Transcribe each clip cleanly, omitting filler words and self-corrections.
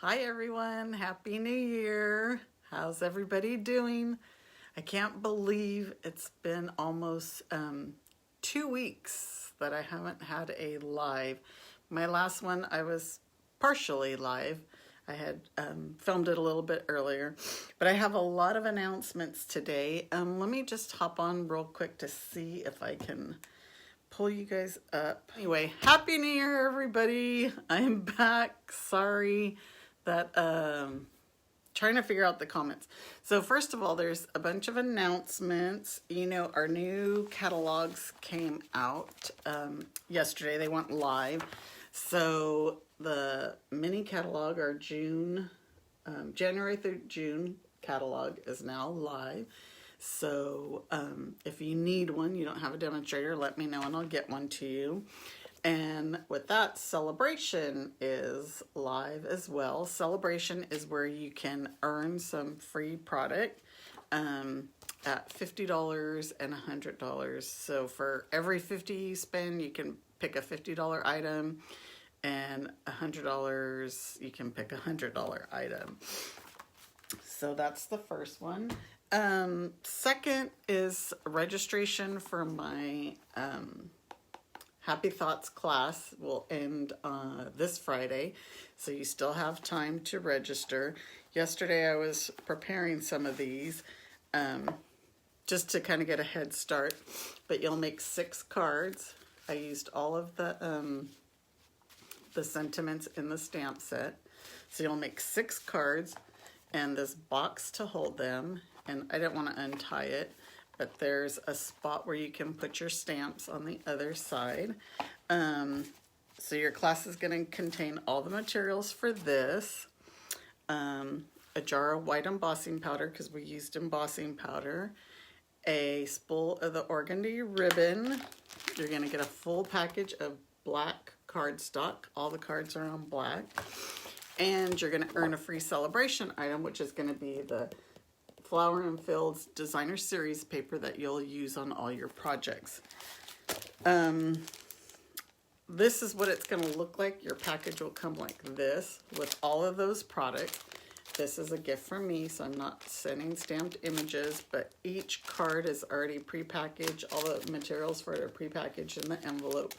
Hi everyone, Happy New Year. How's everybody doing? I can't believe it's been almost 2 weeks that I haven't had a live. My last one I was partially live. I had filmed it a little bit earlier, but I have a lot of announcements today. Let me just hop on real quick to see if I can pull you guys up. Anyway, Happy New Year, everybody. I'm back. Sorry that trying to figure out the comments. So first of all, there's a bunch of announcements. You know, our new catalogs came out yesterday. They went live. So the mini catalog, our January through June catalog is now live. So if you need one, you don't have a demonstrator, let me know and I'll get one to you. And with that, Celebration is live as well. Celebration is where you can earn some free product at $50 and $100. So for every $50 you spend, you can pick a $50 item, and $100 you can pick a $100 item. So that's the first one. Second is registration for my Happy Thoughts class will end this Friday, so you still have time to register. Yesterday I was preparing some of these just to kind of get a head start, but you'll make 6 cards. I used all of the sentiments in the stamp set, so you'll make 6 cards and this box to hold them, and I didn't want to untie it, but there's a spot where you can put your stamps on the other side. So your class is going to contain all the materials for this, a jar of white embossing powder because we used embossing powder, a spool of the organdy ribbon. You're going to get a full package of black cardstock. All the cards are on black. And you're going to earn a free celebration item, which is going to be the Flower and Fields Designer Series paper that you'll use on all your projects. This is what it's going to look like. Your package will come like this with all of those products. This is a gift from me, so I'm not sending stamped images, but each card is already prepackaged. All the materials for it are prepackaged in the envelope.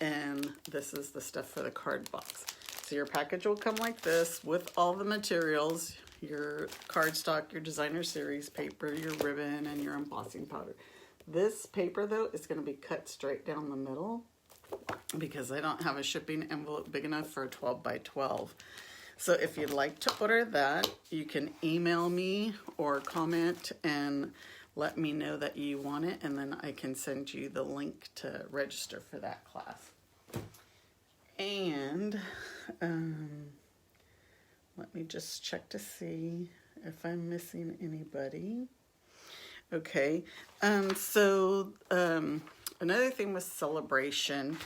And this is the stuff for the card box. So your package will come like this with all the materials, your cardstock, your designer series paper, your ribbon, and your embossing powder. This paper, though, is going to be cut straight down the middle because I don't have a shipping envelope big enough for a 12 by 12. So if you'd like to order that, you can email me or comment and let me know that you want it, and then I can send you the link to register for that class. And let me just check to see if I'm missing anybody. Okay, so another thing with Celebration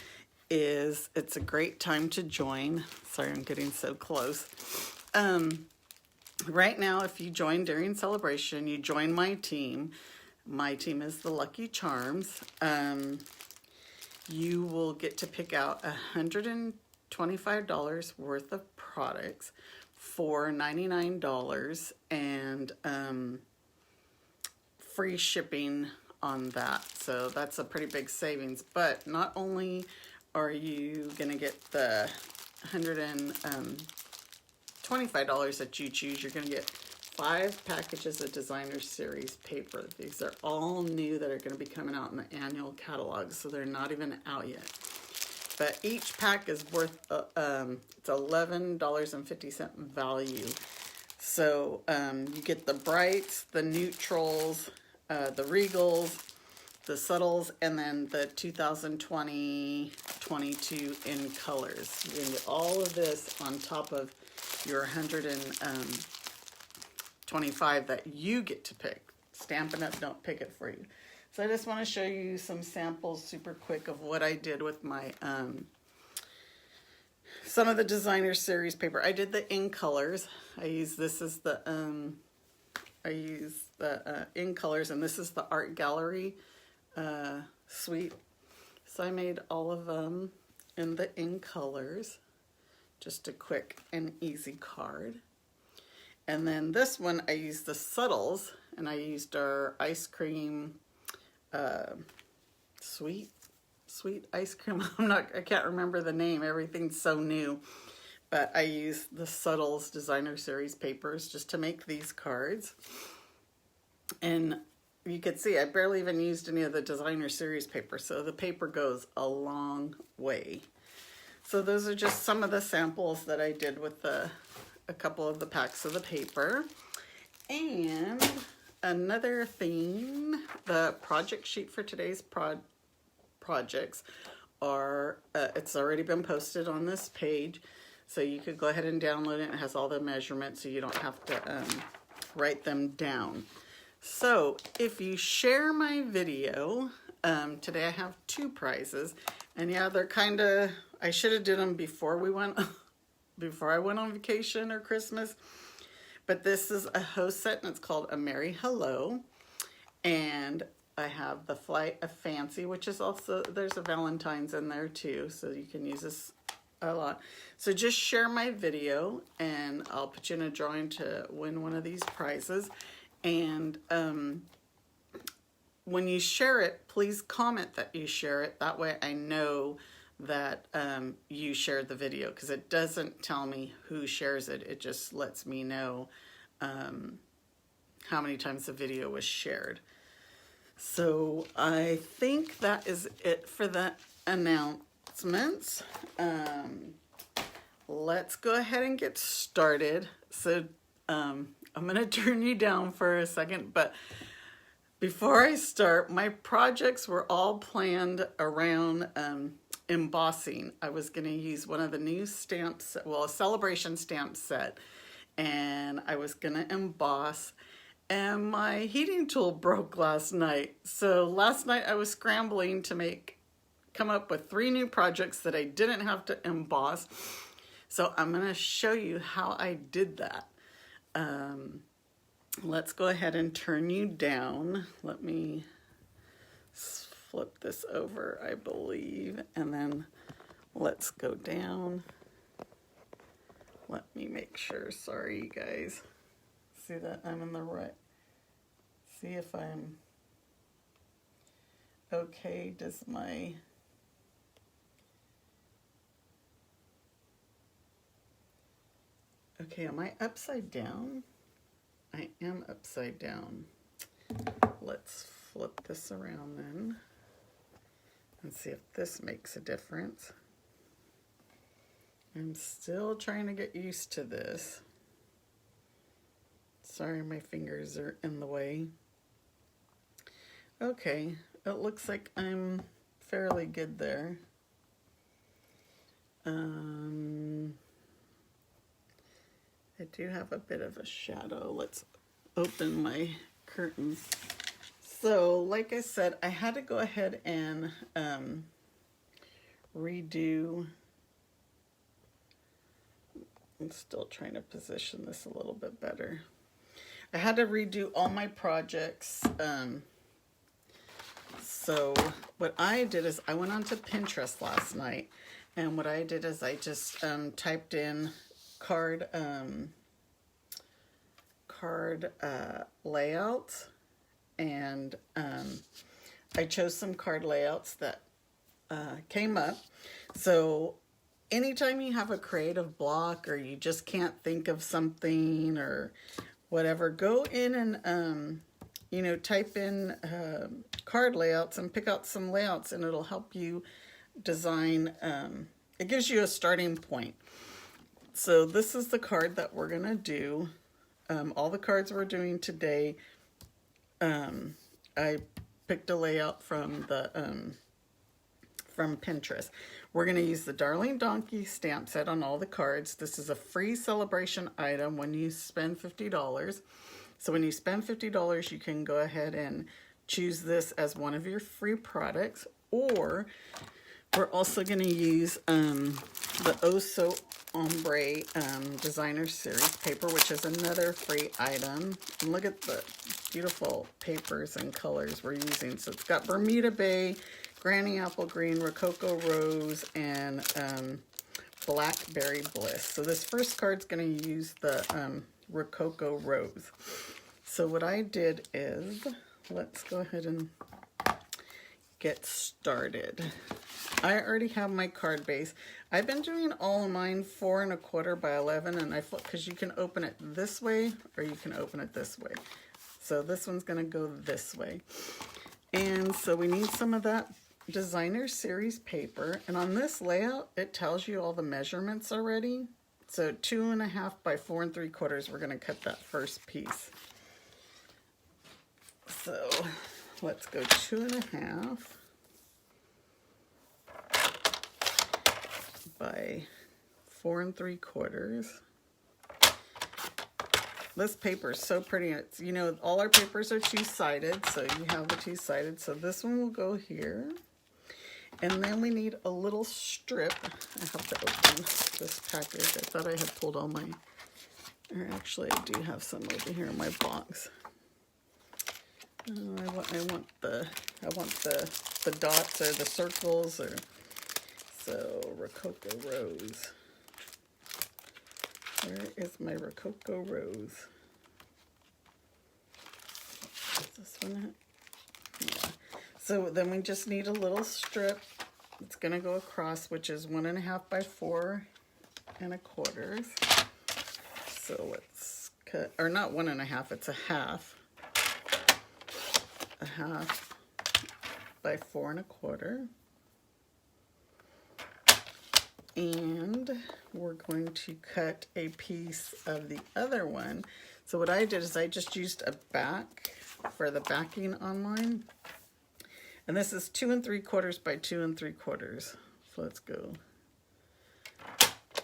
is it's a great time to join. Sorry, I'm getting so close. Right now, if you join during Celebration, you join my team. My team is the Lucky Charms. You will get to pick out $125 worth of products for $99 and free shipping on that. So that's a pretty big savings. But not only are you going to get the $125 that you choose, you're going to get 5 packages of designer series paper. These are all new that are going to be coming out in the annual catalog, so they're not even out yet. But each pack is worth it's $11.50 value. So you get the brights, the neutrals, the regals, the subtles, and then the 2020-22 in colors. You can get all of this on top of your 125 that you get to pick. Stampin' Up! Don't pick it for you. So I just want to show you some samples super quick of what I did with my some of the designer series paper. I did the in colors. I use this as the in colors, and this is the art gallery suite. So I made all of them in the in colors. just a quick and easy card. And then this one, I used the Subtles, and I used our ice cream, sweet ice cream. I can't remember the name. Everything's so new. But I used the Subtles Designer Series papers just to make these cards. And you could see I barely even used any of the Designer Series paper, so the paper goes a long way. So those are just some of the samples that I did with a couple of the packs of the paper. And another thing, the project sheet for today's projects are, it's already been posted on this page, so you could go ahead and download it. It has all the measurements, so you don't have to write them down. So if you share my video, today I have 2 prizes, and yeah, they're kind of, I should have did them before I went on vacation or Christmas, but this is a host set, and it's called A Merry Hello, and I have the Flight of Fancy, which is also, there's a Valentine's in there too, so you can use this a lot. So just share my video, and I'll put you in a drawing to win one of these prizes. And when you share it, please comment that you share it. That way I know that you shared the video, because it doesn't tell me who shares it. It just lets me know how many times the video was shared. So I think that is it for the announcements. Let's go ahead and get started. So I'm going to turn you down for a second, but before I start, my projects were all planned around embossing. I was going to use one of the new stamps, well, a celebration stamp set, and I was going to emboss, and my heating tool broke last night. So last night I was scrambling to come up with 3 new projects that I didn't have to emboss. So I'm going to show you how I did that. Let's go ahead and turn you down. Let me flip this over, I believe, and then let's go down. Let me make sure. Sorry, you guys. See that I'm in the right. See if I'm okay. Does my... Okay, am I upside down? I am upside down. Let's flip this around then and see if this makes a difference. I'm still trying to get used to this. Sorry, my fingers are in the way. Okay, it looks like I'm fairly good there. I do have a bit of a shadow. Let's open my curtains. So, like I said, I had to go ahead and redo. I'm still trying to position this a little bit better. I had to redo all my projects. So what I did is I went onto Pinterest last night, and what I did is I just typed in card layouts, and I chose some card layouts that came up. So anytime you have a creative block, or you just can't think of something or whatever, go in and type in card layouts and pick out some layouts, and it'll help you design. It gives you a starting point. So this is the card that we're gonna do. All the cards we're doing today, I picked a layout from Pinterest. We're gonna use the Darling Donkey stamp set on all the cards. This is a free celebration item when you spend $50. So when you spend $50, you can go ahead and choose this as one of your free products. Or we're also gonna use the Oh So Ombre Designer Series paper, which is another free item. And look at the beautiful papers and colors we're using. So it's got Bermuda Bay, Granny Apple Green, Rococo Rose, and Blackberry Bliss. So this first card's going to use the Rococo Rose. So what I did is, let's go ahead and get started. I already have my card base. I've been doing all of mine 4 1/4 by 11, and I flip because you can open it this way or you can open it this way. So this one's going to go this way. And so we need some of that designer series paper, and on this layout it tells you all the measurements already. So 2 1/2 by 4 3/4, we're going to cut that first piece. So let's go 2 1/2 by 4 3/4. This paper is so pretty. It's, you know, all our papers are two-sided, so you have the two-sided. So this one will go here. And then we need a little strip. I have to open this package. I thought I had pulled all my, or actually I do have some over here in my box. I want the dots or the circles, or so Rococo Rose. Where is my Rococo Rose? Is this one it? Yeah. So then we just need a little strip. It's going to go across, which is 1 1/2 by 4 1/4. So let's cut, or not 1 1/2, it's a half. A half by 4 1/4. And we're going to cut a piece of the other one. So what I did is I just used a back for the backing on mine. And this is 2 3/4 by 2 3/4. So let's go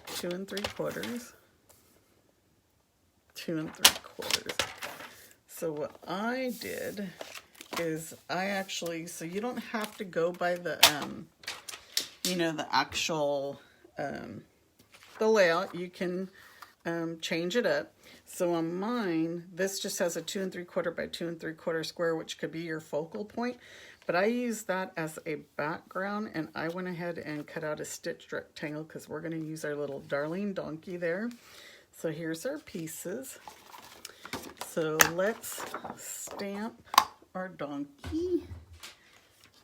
2 3/4, 2 3/4. So what I did is I actually, so you don't have to go by the, you know, the actual, the layout. You can change it up. So on mine, this just has a 2 3/4 by 2 3/4 square, which could be your focal point. But I use that as a background, and I went ahead and cut out a stitched rectangle because we're going to use our little darling donkey there. So here's our pieces. So let's stamp our donkey.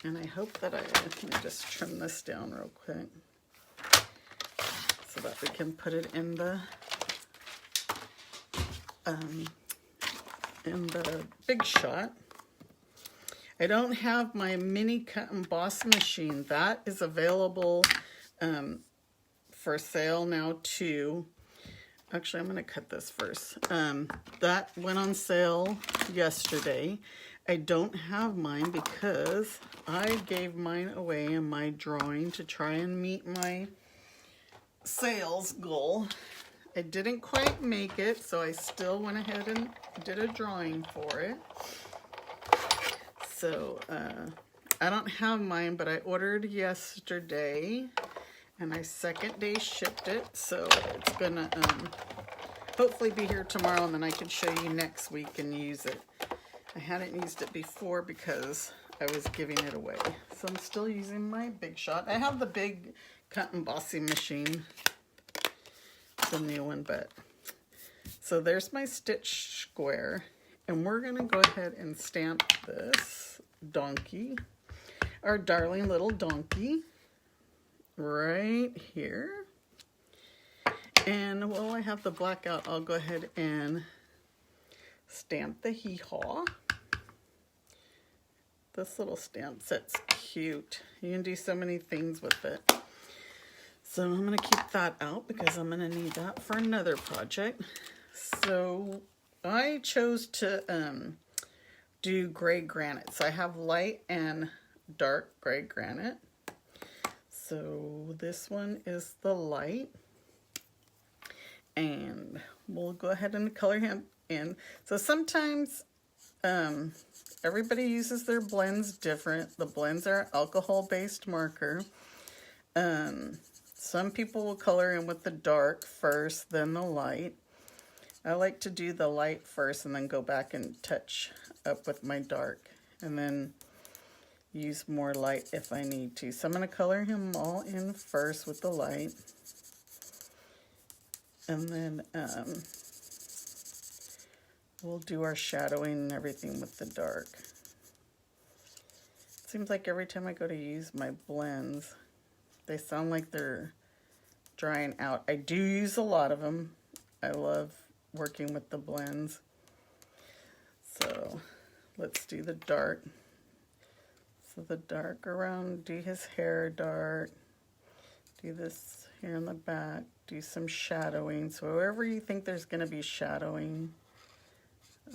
And I hope that let me just trim this down real quick so that we can put it in the Big Shot. I don't have my mini cut and emboss machine. That is available for sale now too. Actually, I'm going to cut this first. That went on sale yesterday. I don't have mine because I gave mine away in my drawing to try and meet my sales goal. I didn't quite make it, so I still went ahead and did a drawing for it. So I don't have mine, but I ordered yesterday, and I second day shipped it. So it's gonna hopefully be here tomorrow, and then I can show you next week and use it. I hadn't used it before because I was giving it away. So I'm still using my Big Shot. I have the big cut and embossing machine, the new one, but so there's my stitch square, and we're gonna go ahead and stamp this donkey, our darling little donkey, right here. And while I have the black out, I'll go ahead and stamp the hee-haw. This little stamp set's cute. You can do so many things with it. So I'm going to keep that out because I'm going to need that for another project. So I chose to do gray granite. So I have light and dark gray granite. So this one is the light. And we'll go ahead and color him in. So sometimes everybody uses their blends different. The blends are alcohol-based marker. Some people will color in with the dark first, then the light. I like to do the light first and then go back and touch up with my dark, and then use more light if I need to. So I'm going to color him all in first with the light. And then we'll do our shadowing and everything with the dark. It seems like every time I go to use my blends, they sound like they're drying out. I do use a lot of them. I love working with the blends. So let's do the dark. So the dark around, do his hair dark, do this here in the back, do some shadowing. So wherever you think there's going to be shadowing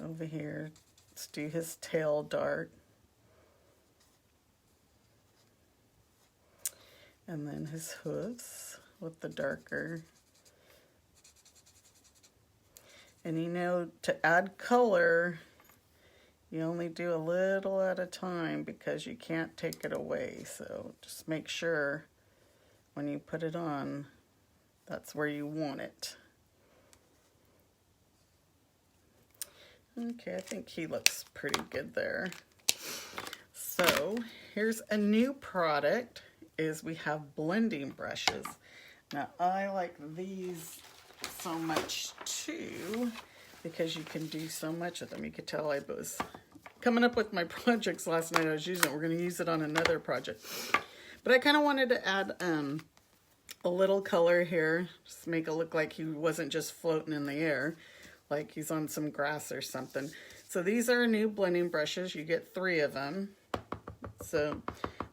over here, let's do his tail dark. And then his hooves with the darker. And you know, to add color, you only do a little at a time because you can't take it away. So just make sure when you put it on, that's where you want it. Okay, I think he looks pretty good there. So here's a new product, is we have blending brushes. Now I like these so much too, because you can do so much with them. You could tell I was coming up with my projects last night. I was using it. We're going to use it on another project. But I kind of wanted to add a little color here, just make it look like he wasn't just floating in the air, like he's on some grass or something. So these are new blending brushes. You get 3 of them. So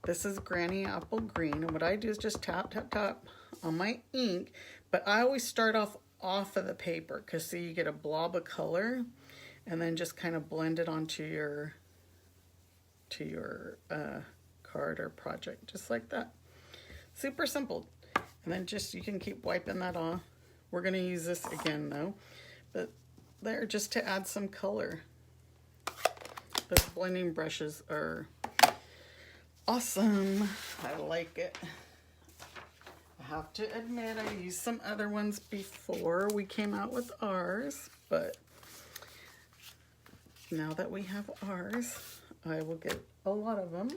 this is Granny Apple Green. And what I do is just tap, tap, tap on my ink. But I always start off of the paper, because see, you get a blob of color and then just kind of blend it onto your card or project, just like that. Super simple. And then just, you can keep wiping that off. We're going to use this again though, but there, just to add some color. Those blending brushes are awesome. I like it. I have to admit, I used some other ones before we came out with ours, but now that we have ours, I will get a lot of them.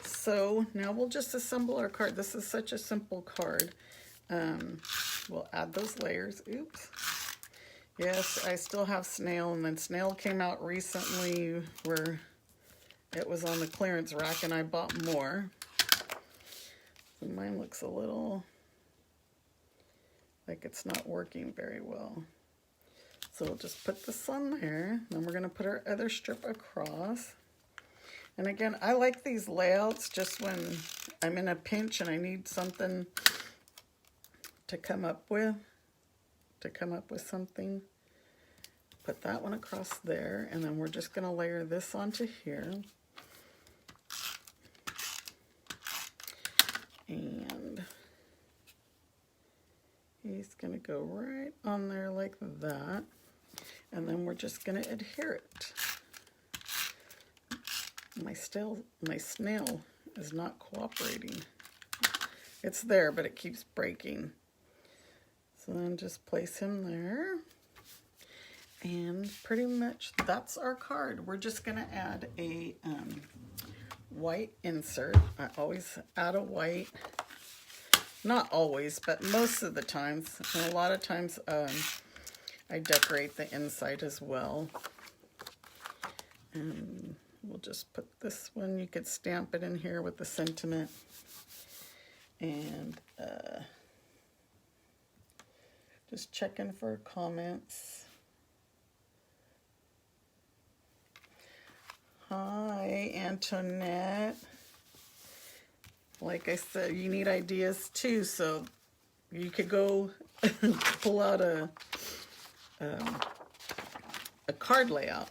So now we'll just assemble our card. This is such a simple card. We'll add those layers. Oops. Yes, I still have Snail, and then Snail came out recently where it was on the clearance rack and I bought more. So mine looks a little like it's not working very well. So we'll just put this on there. Then we're going to put our other strip across. And again, I like these layouts just when I'm in a pinch and I need something to come up with something. Put that one across there, and then we're just going to layer this onto here. And he's going to go right on there like that. And then we're just going to adhere it. My snail is not cooperating. It's there, but it keeps breaking. So then just place him there. And pretty much that's our card. We're just going to add a white insert. I always add a white. Not always, but most of the times. And a lot of times I decorate the inside as well. And we'll just put this one. You could stamp it in here with the sentiment. And just checking for comments. Hi, Antoinette. Like I said, you need ideas too, so you could go pull out a card layout.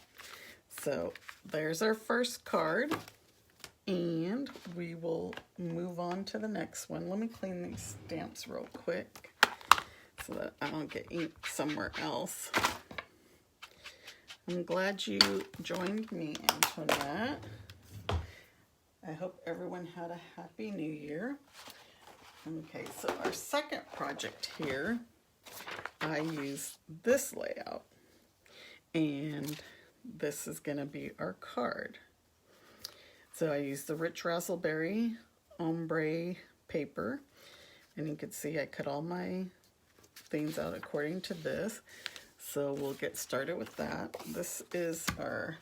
So there's our first card, and we will move on to the next one. Let me clean these stamps real quick so that I don't get ink somewhere else. I'm glad you joined me, Antoinette. I hope everyone had a happy new year. Okay, so our second project here, I use this layout, and this is going to be our card. So I use the Rich Razzleberry ombre paper, and you can see I cut all my things out according to this. So we'll get started with that. This is our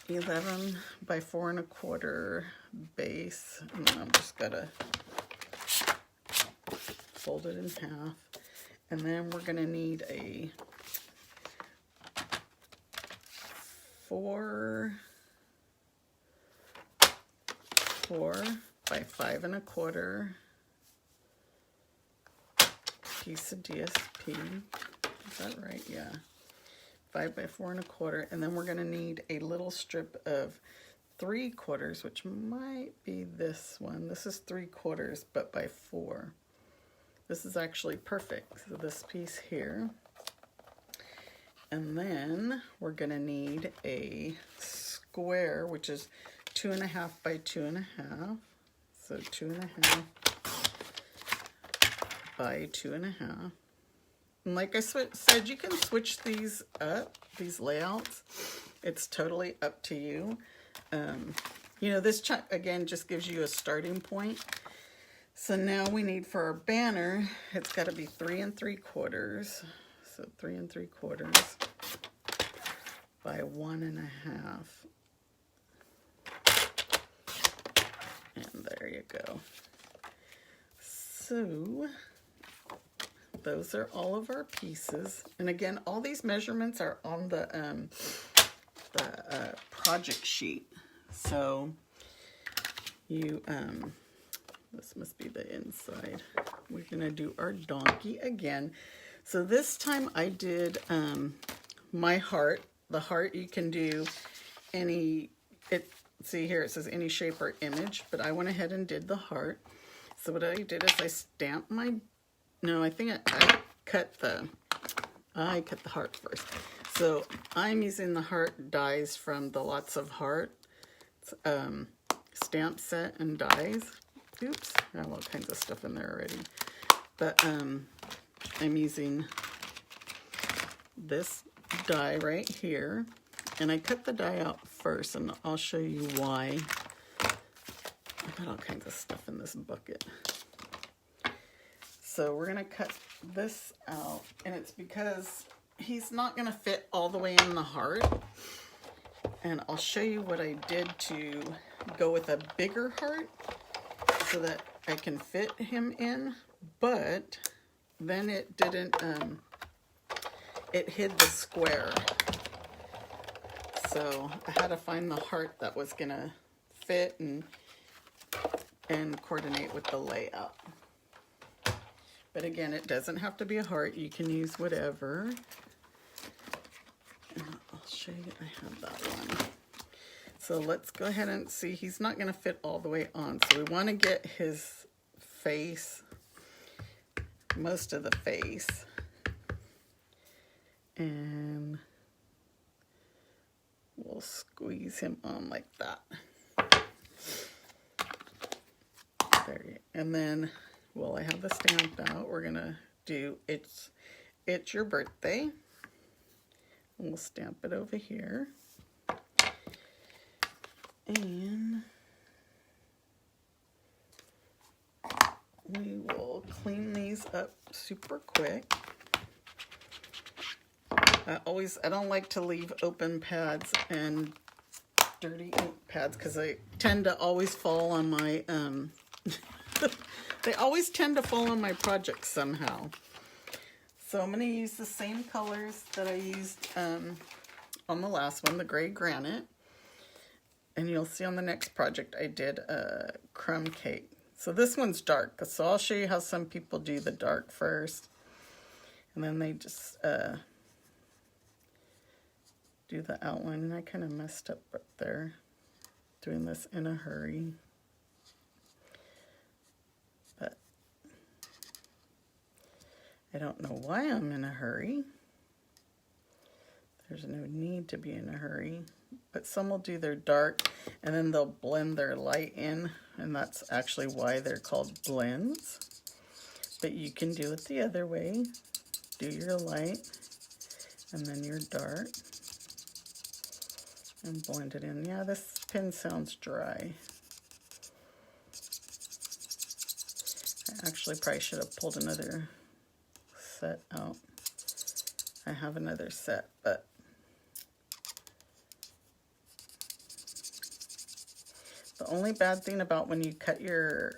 11 by 4 1/4 base, and then I'm just gonna fold it in half, and then we're gonna need a 4 by 5 1/4 piece of DSP. Is that right? Yeah. 5 by 4 1/4, and then we're going to need a little strip of 3/4, which might be this one. This is 3/4, but by 4. This is actually perfect. So this piece here, and then we're going to need a square, which is 2 1/2 by 2 1/2. So 2 1/2 by 2 1/2. And like I said, you can switch these up, these layouts. It's totally up to you. You know, this again just gives you a starting point. So now we need for our banner, it's got to be 3 3/4. So 3 3/4 by 1 1/2. And there you go. So those are all of our pieces, and again, all these measurements are on the project sheet. So you this must be the inside. We're gonna do our donkey again. So this time I did my heart. The heart you can do any. See here it says any shape or image, but I went ahead and did the heart. So what I did is I stamped my. No, I think I cut the heart first. So I'm using the heart dies from the Lots of Heart stamp set and dies. Oops, I have all kinds of stuff in there already. But I'm using this die right here, and I cut the die out first, and I'll show you why. I've got all kinds of stuff in this bucket. So we're going to cut this out, and it's because he's not going to fit all the way in the heart. And I'll show you what I did to go with a bigger heart so that I can fit him in, but then it didn't, it hid the square. So I had to find the heart that was going to fit and coordinate with the layout. But again, it doesn't have to be a heart. You can use whatever. And I'll show you, I have that one. So let's go ahead and see, he's not going to fit all the way on. So we want to get his face, most of the face. And we'll squeeze him on like that. There you go. And then, well, I have the stamp out. We're gonna do it's your birthday. And we'll stamp it over here. And we will clean these up super quick. I don't like to leave open pads and dirty ink pads because they tend to always fall on my they always tend to fall on my projects somehow. So I'm going to use the same colors that I used on the last one, the gray granite. And you'll see on the next project I did a crumb cake. So this one's dark, so I'll show you how some people do the dark first. And then they just do the outline. And I kind of messed up right there doing this in a hurry. But I don't know why I'm in a hurry. There's no need to be in a hurry. But some will do their dark and then they'll blend their light in, and that's actually why they're called blends. But you can do it the other way. Do your light and then your dark and blend it in. Yeah, this pen sounds dry. I Actually, probably should have pulled another set out. I have another set, but the only bad thing about when you cut your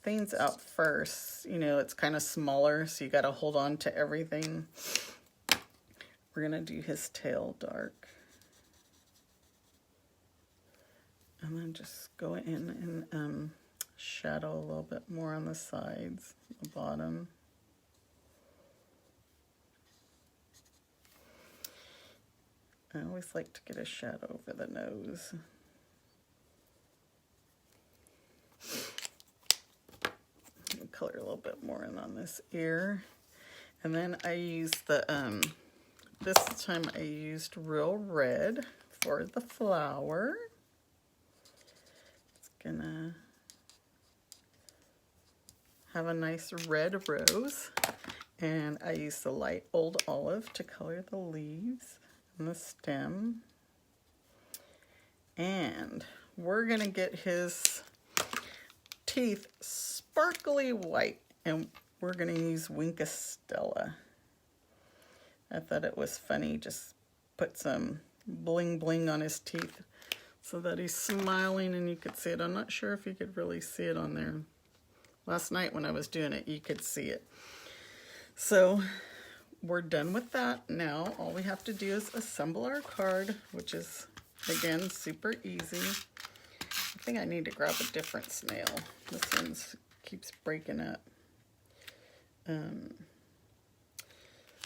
things out first, you know, it's kind of smaller, so you got to hold on to everything. We're going to do his tail dark. And then just go in and shadow a little bit more on the sides, the bottom. I always like to get a shadow over the nose. Color a little bit more in on this ear. And then I used the, this time I used real red for the flower. It's gonna have a nice red rose. And I used the light old olive to color the leaves and the stem. And we're gonna get his teeth sparkly white, and we're gonna use Wink Stella. I thought it was funny, just put some bling bling on his teeth so that he's smiling and you could see it. I'm not sure if you could really see it on there. Last night when I was doing it, you could see it. So we're done with that. Now all we have to do is assemble our card, which is, again, super easy. I think I need to grab a different snail. This one keeps breaking up.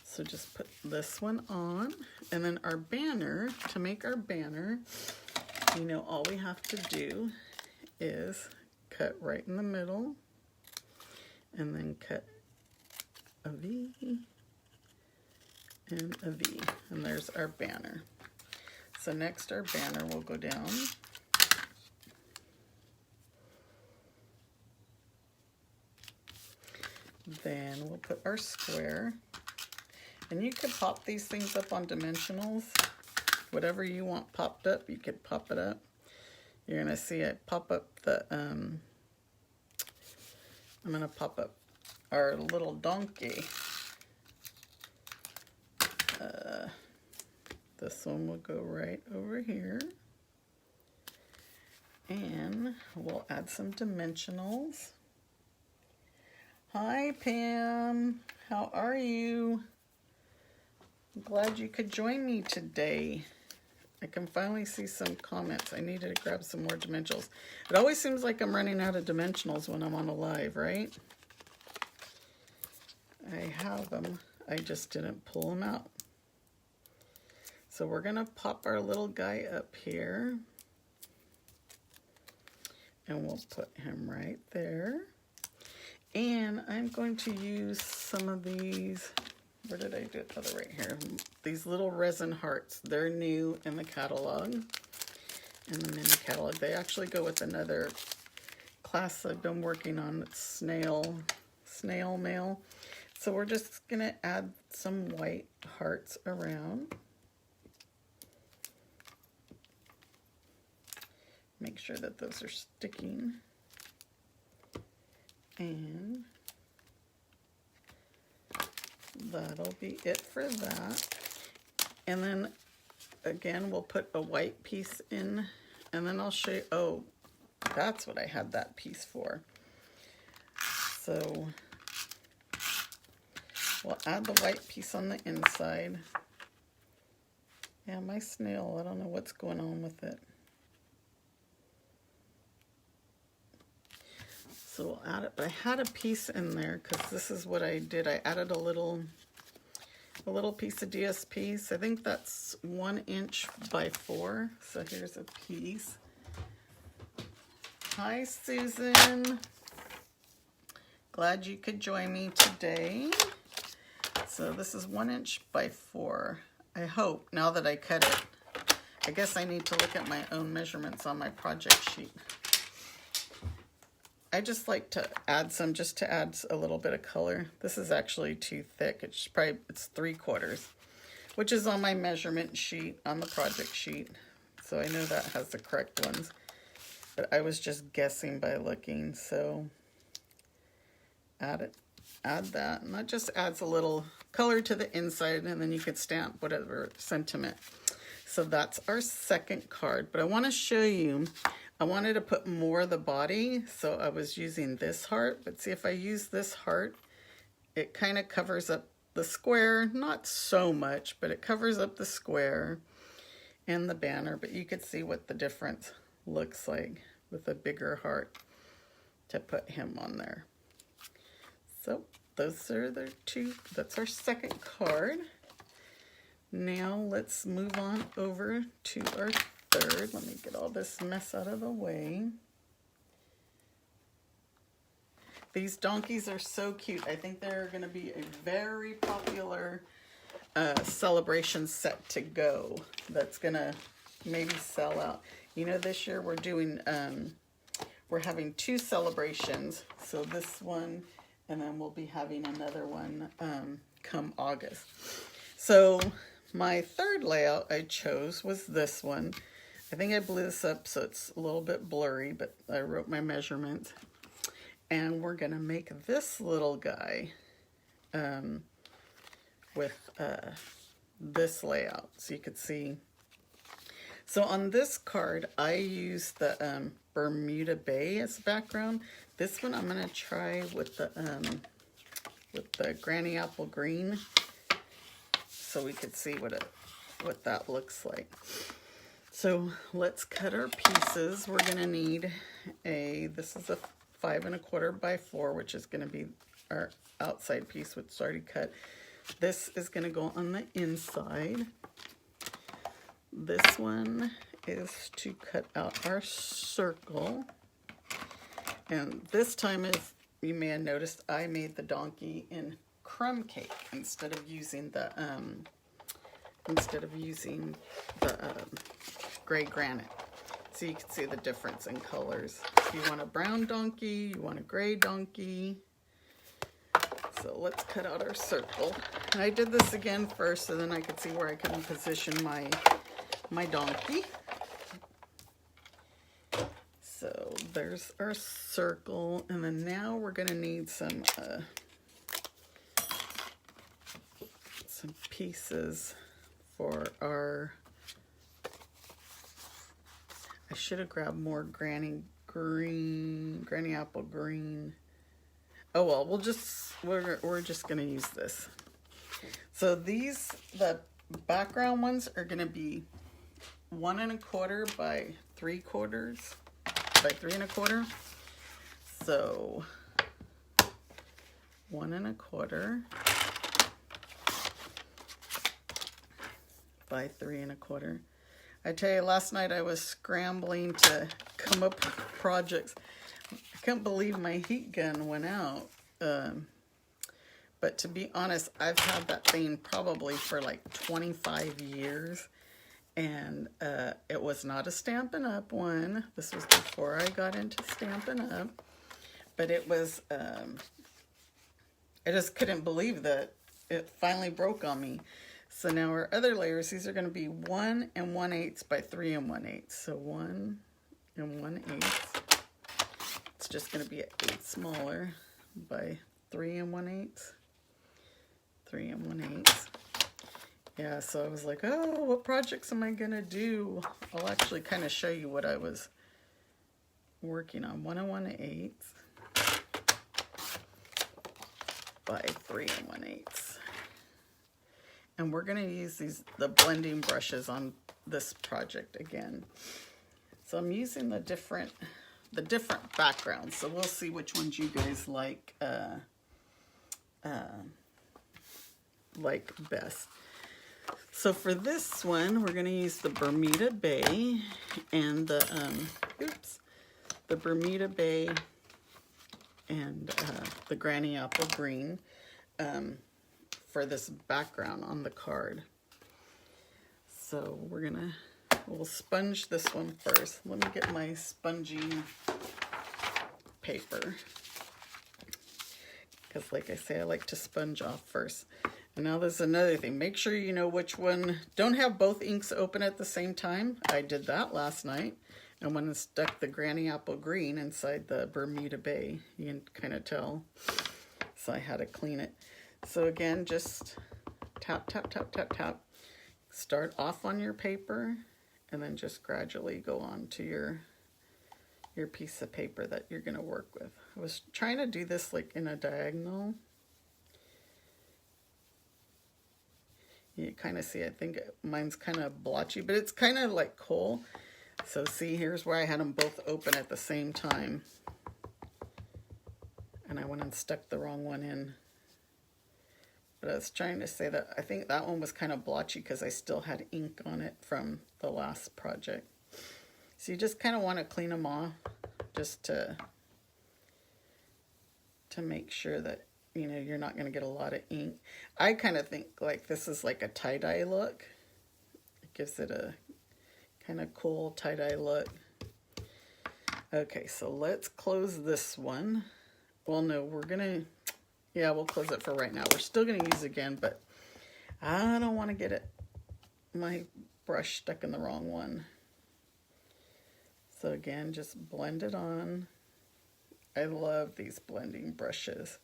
So just put this one on. And then our banner, to make our banner, you know, all we have to do is cut right in the middle and then cut a V and a V. And there's our banner. So next our banner will go down. Then we'll put our square. And you could pop these things up on dimensionals. Whatever you want popped up, you could pop it up. You're going to see it pop up the, I'm going to pop up our little donkey. This one will go right over here. And we'll add some dimensionals. Hi, Pam. How are you? I'm glad you could join me today. I can finally see some comments. I needed to grab some more dimensionals. It always seems like I'm running out of dimensionals when I'm on a live, right? I have them. I just didn't pull them out. So we're going to pop our little guy up here. And we'll put him right there. And I'm going to use some of these, where did I do it? Oh, they're right here. These little resin hearts. They're new in the catalog. In the mini catalog. They actually go with another class I've been working on. It's snail mail. So we're just going to add some white hearts around. Make sure that those are sticking. And that'll be it for that. And then again, we'll put a white piece in, and then I'll show you, oh, that's what I had that piece for. So we'll add the white piece on the inside. Yeah, my snail, I don't know what's going on with it. So we'll add it, but I had a piece in there because this is what I did. I added a little piece of DSP. So I think that's 1 inch by 4. So here's a piece. Hi, Susan. Glad you could join me today. So this is 1 inch by 4. I hope, now that I cut it, I guess I need to look at my own measurements on my project sheet. I just like to add some, just to add a little bit of color. This is actually too thick. It's 3/4, which is on my measurement sheet, on the project sheet. So I know that has the correct ones. but I was just guessing by looking, so add that, and that just adds a little color to the inside, and then you could stamp whatever sentiment. So that's our second card, but I want to show you, I wanted to put more of the body, so I was using this heart, but see if I use this heart, it kind of covers up the square, not so much, but it covers up the square and the banner, but you could see what the difference looks like with a bigger heart to put him on there. So those are the two, that's our second card. Now let's move on over to our third. Let me get all this mess out of the way. These donkeys are so cute. I think they're going to be a very popular celebration set to go. That's going to maybe sell out. You know, this year we're doing, we're having 2 celebrations. So this one, and then we'll be having another one come August. So my third layout I chose was this one. I think I blew this up so it's a little bit blurry, but I wrote my measurements. And we're going to make this little guy with this layout, so you could see. So on this card, I used the Bermuda Bay as background. This one I'm going to try with the Granny Apple Green, so we could see what that looks like. So let's cut our pieces. We're going to need this is a 5 1/4 by 4, which is going to be our outside piece, which is already cut. This is going to go on the inside. This one is to cut out our circle. And this time, as you may have noticed, I made the donkey in crumb cake instead of using the gray granite. So you can see the difference in colors. If you want a brown donkey, you want a gray donkey. So let's cut out our circle. And I did this again first so then I could see where I could position my donkey. So there's our circle, and then now we're going to need some pieces for our. I should have grabbed more Granny Apple Green. Oh well, we're just gonna use this. So the background ones are gonna be 1 1/4 by 3/4 by 3 1/4. So 1 1/4 by 3 1/4. I tell you, last night I was scrambling to come up with projects. I can't believe my heat gun went out. But to be honest, I've had that thing probably for like 25 years. And it was not a Stampin' Up one. This was before I got into Stampin' Up. But it was, I just couldn't believe that it finally broke on me. So now our other layers, these are going to be 1 1/8 by 3 1/8. So 1 1/8. It's just going to be an 8 smaller by 3 1/8. 3 1/8. Yeah, so I was like, oh, what projects am I going to do? I'll actually kind of show you what I was working on. 1 1/8 by 3 1/8. And we're going to use the blending brushes on this project again. So I'm using the different backgrounds. So we'll see which ones you guys like best. So for this one, we're going to use the Bermuda Bay and the Bermuda Bay and the Granny Apple Green. For this background on the card. So we'll sponge this one first. Let me get my sponging paper. Because like I say, I like to sponge off first. And now there's another thing. Make sure you know which one. Don't have both inks open at the same time. I did that last night. I went and stuck the Granny Apple Green inside the Bermuda Bay. You can kind of tell. So I had to clean it. So again, just tap, tap, tap, tap, tap. Start off on your paper and then just gradually go on to your piece of paper that you're going to work with. I was trying to do this like in a diagonal. You kind of see, I think mine's kind of blotchy, but it's kind of like coal. So see, here's where I had them both open at the same time. And I went and stuck the wrong one in. But I was trying to say that I think that one was kind of blotchy because I still had ink on it from the last project. So you just kind of want to clean them off just to make sure that, you know, you're not going to get a lot of ink. I kind of think like this is like a tie-dye look. It gives it a kind of cool tie-dye look. Okay, so let's close this one. Well, no, we're going to... Yeah, we'll close it for right now. We're still going to use it again, but I don't want to get my brush stuck in the wrong one. So again, just blend it on. I love these blending brushes.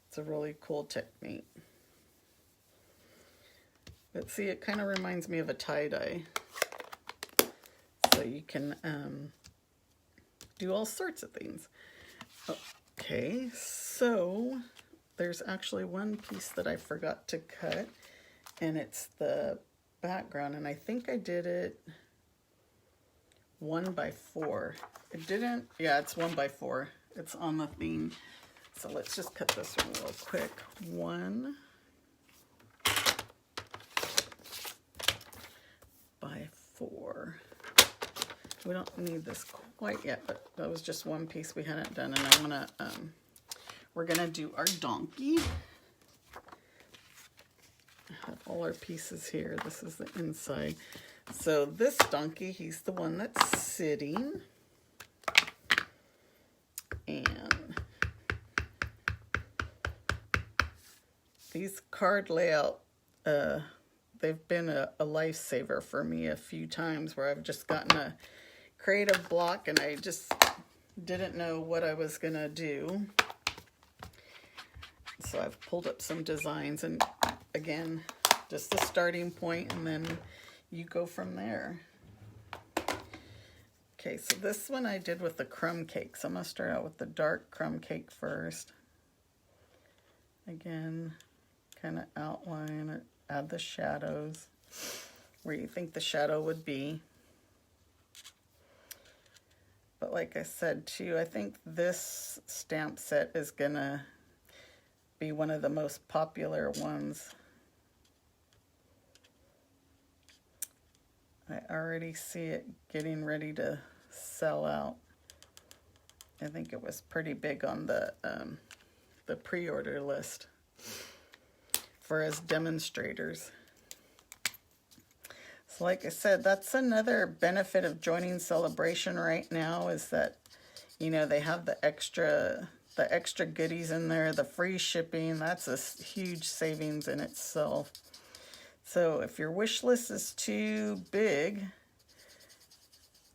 It's a really cool technique. But see, it kind of reminds me of a tie-dye. So you can do all sorts of things. Okay, so there's actually one piece that I forgot to cut, and it's the background, and I think I did it 1x4. It didn't, yeah, it's 1x4. It's on the theme. So let's just cut this one real quick. 1x4. We don't need this quite yet, but that was just one piece we hadn't done, and I'm gonna, we're gonna do our donkey. I have all our pieces here. This is the inside. So this donkey, he's the one that's sitting, and these card layout, they've been a lifesaver for me a few times where I've just gotten a creative block and I just didn't know what I was gonna do. So I've pulled up some designs, and again, just the starting point, and then you go from there. Okay, so this one I did with the crumb cake. So I'm gonna start out with the dark crumb cake first. Again, kind of outline it, add the shadows where you think the shadow would be. But like I said too, I think this stamp set is gonna be one of the most popular ones. I already see it getting ready to sell out. I think it was pretty big on the pre-order list for as demonstrators. So like I said, that's another benefit of joining Celebration right now, is that, you know, they have the extra goodies in there, the free shipping. That's a huge savings in itself. So if your wish list is too big,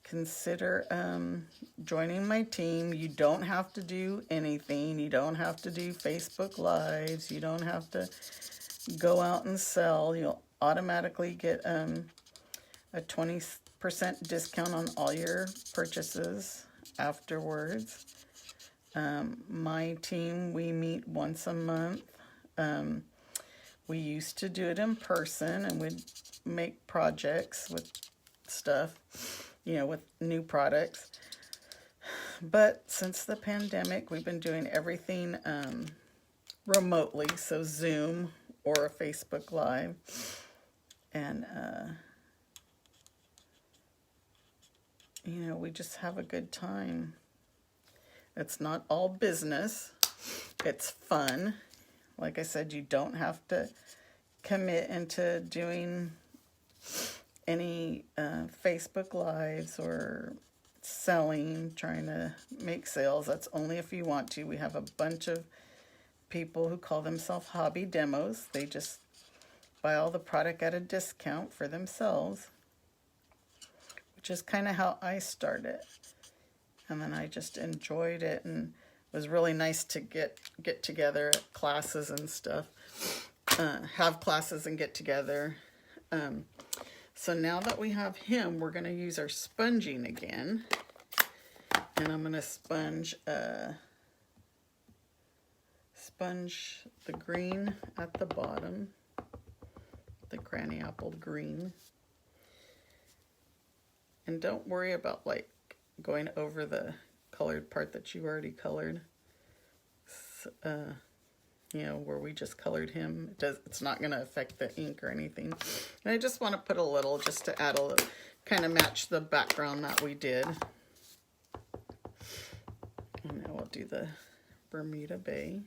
consider joining my team. You don't have to do anything. You don't have to do Facebook Lives. You don't have to go out and sell. You'll automatically get a 20% discount on all your purchases afterwards. My team, we meet once a month. We used to do it in person, and we'd make projects with stuff, you know, with new products. But since the pandemic, we've been doing everything remotely, so Zoom or a Facebook Live. And, you know, we just have a good time. It's not all business. It's fun. Like I said, you don't have to commit into doing any Facebook Lives or selling, trying to make sales. That's only if you want to. We have a bunch of people who call themselves hobby demos. They just buy all the product at a discount for themselves, which is kind of how I started. And then I just enjoyed it, and it was really nice to get together at classes and stuff, have classes and get together. So now that we have him, we're going to use our sponging again. And I'm going to sponge the green at the bottom, the granny apple green. And don't worry about like going over the colored part that you already colored. You know, where we just colored him. It's not going to affect the ink or anything. And I just want to put a little just to add a little, kind of match the background that we did. And now we'll do the Bermuda Bay.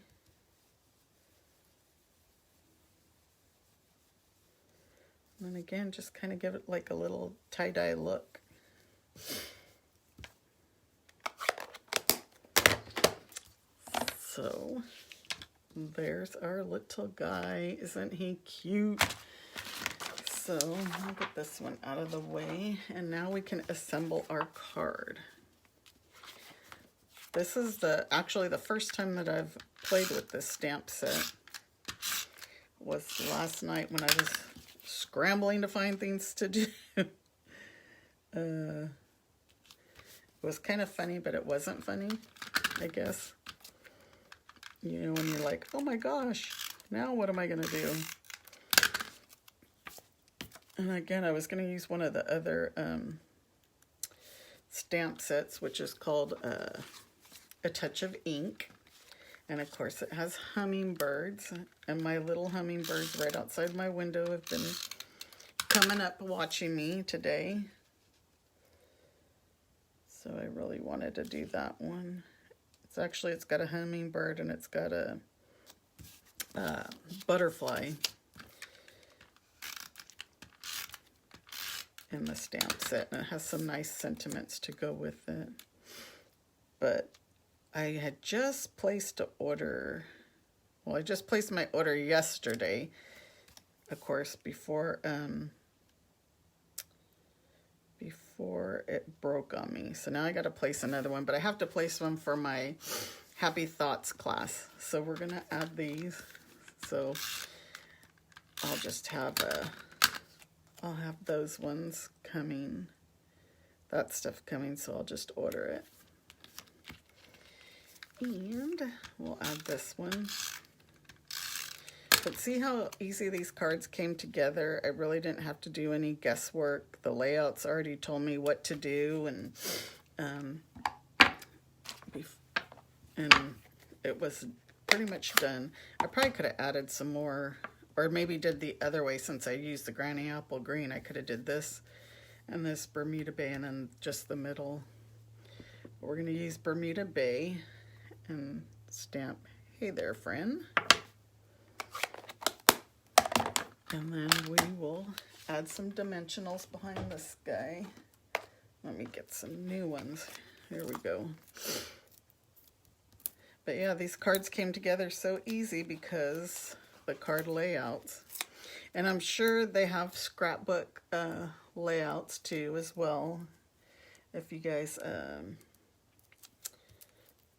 And then again, just kind of give it like a little tie-dye look. So there's our little guy. Isn't he cute? So I'll get this one out of the way, and now we can assemble our card. This is actually the first time that I've played with this stamp set. Was last night when I was scrambling to find things to do. It was kind of funny, but it wasn't funny, I guess. You know, when you're like, oh my gosh, now what am I going to do? And again, I was going to use one of the other stamp sets, which is called A Touch of Ink. And of course, it has hummingbirds. And my little hummingbirds right outside my window have been coming up watching me today. So I really wanted to do that one. It's got a hummingbird and it's got a butterfly in the stamp set, and it has some nice sentiments to go with it. But I had just placed an order. Well, I just placed my order yesterday, of course, before it broke on me. So now I got to place another one, but I have to place one for my Happy Thoughts class. So we're going to add these. So I'll just have I'll have those ones coming, that stuff coming, so I'll just order it. And we'll add this one. But see how easy these cards came together? I really didn't have to do any guesswork. The layouts already told me what to do, and it was pretty much done. I probably could have added some more, or maybe did the other way. Since I used the granny apple green, I could have did this and this Bermuda Bay and then just the middle. But we're going to use Bermuda Bay and stamp, hey there, friend. And then we will add some dimensionals behind this guy. Let me get some new ones. Here we go. But yeah, these cards came together so easy because the card layouts. And I'm sure they have scrapbook layouts too as well. If you guys,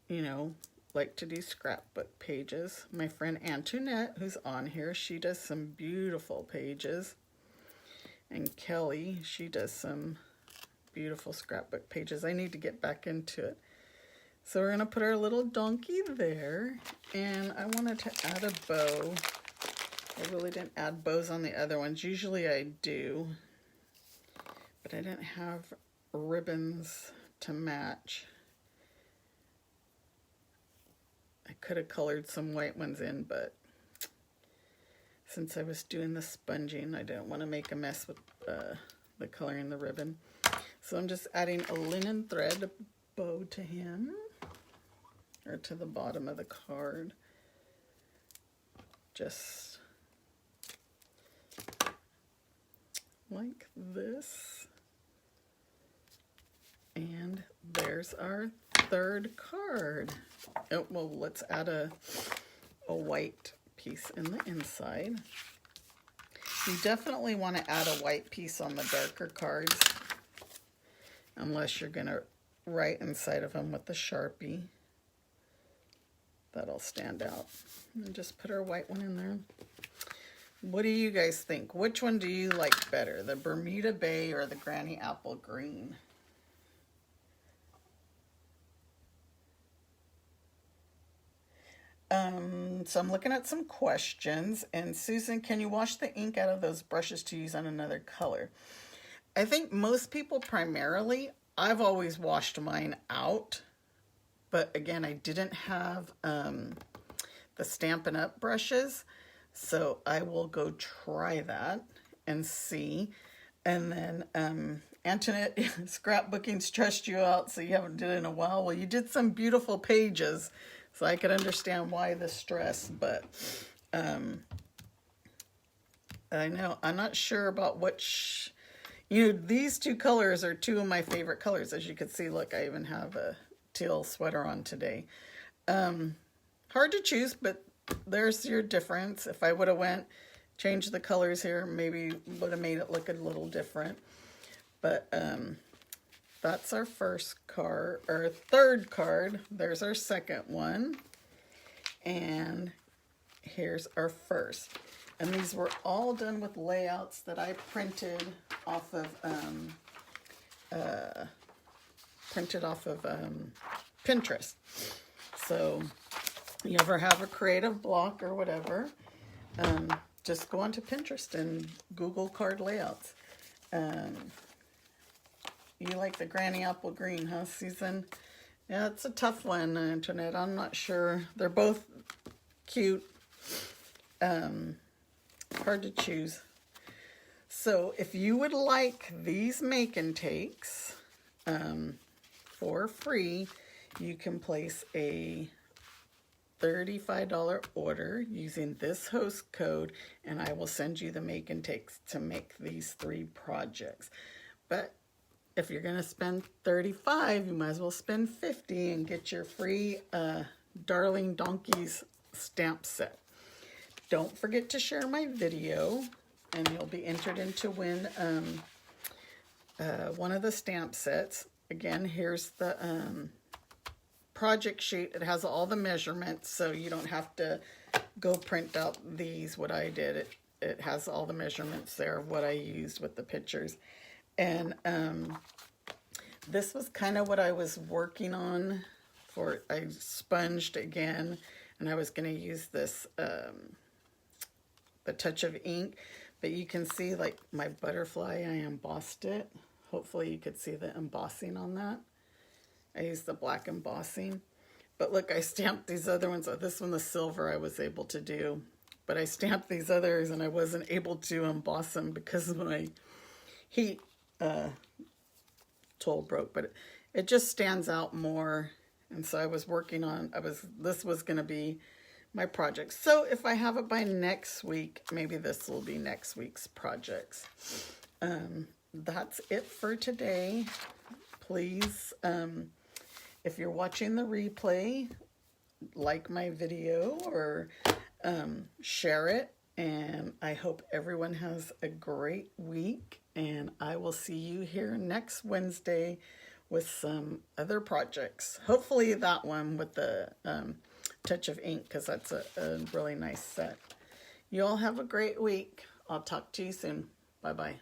you know, like to do scrapbook pages. My friend Antoinette, who's on here, she does some beautiful pages. And Kelly, she does some beautiful scrapbook pages. I need to get back into it. So we're going to put our little donkey there. And I wanted to add a bow. I really didn't add bows on the other ones. Usually I do. But I didn't have ribbons to match. I could have colored some white ones in, but since I was doing the sponging, I didn't want to make a mess with the coloring the ribbon. So I'm just adding a linen thread bow to him, or to the bottom of the card. Just like this. And there's our third card. Oh, well, let's add a white piece in the inside. You definitely want to add a white piece on the darker cards unless you're going to write inside of them with the Sharpie. That'll stand out. And just put our white one in there. What do you guys think? Which one do you like better, the Bermuda Bay or the Granny Apple Green? So I'm looking at some questions. And Susan, can you wash the ink out of those brushes to use on another color? I think most people primarily, I've always washed mine out. But again, I didn't have the Stampin' Up brushes. So I will go try that and see. And then Antoinette, scrapbooking stressed you out, so you haven't did it in a while. Well, you did some beautiful pages, so I could understand why the stress. But I know, I'm not sure about which, these two colors are two of my favorite colors. As you can see, look, I even have a teal sweater on today. Hard to choose, but there's your difference. If I would have changed the colors here, maybe would have made it look a little different. But that's our first card, or third card. There's our second one. And here's our first. And these were all done with layouts that I printed off of Pinterest. So you ever have a creative block or whatever, just go onto Pinterest and Google card layouts. You like the Granny Apple Green, huh, Susan? Yeah, it's a tough one, Antoinette. I'm not sure. They're both cute. Hard to choose. So if you would like these make and takes for free, you can place a $35 order using this host code, and I will send you the make and takes to make these 3 projects. But if you're going to spend $35, you might as well spend $50 and get your free Darling Donkeys stamp set. Don't forget to share my video, and you'll be entered in to win one of the stamp sets. Again, here's the project sheet. It has all the measurements, so you don't have to go print out these, what I did. It has all the measurements there of what I used with the pictures. And this was kind of what I was working on for, I sponged again, and I was going to use this, the touch of ink, but you can see like my butterfly, I embossed it. Hopefully you could see the embossing on that. I used the black embossing. But look, I stamped these other ones. This one, the silver, I was able to do. But I stamped these others and I wasn't able to emboss them because my heat tool broke. But it just stands out more. And so I was working on, this was going to be my project. So if I have it by next week, maybe this will be next week's projects. That's it for today. Please, if you're watching the replay, like my video or share it. And I hope everyone has a great week. And I will see you here next Wednesday with some other projects. Hopefully that one with the touch of ink, because that's a really nice set. You all have a great week. I'll talk to you soon. Bye-bye.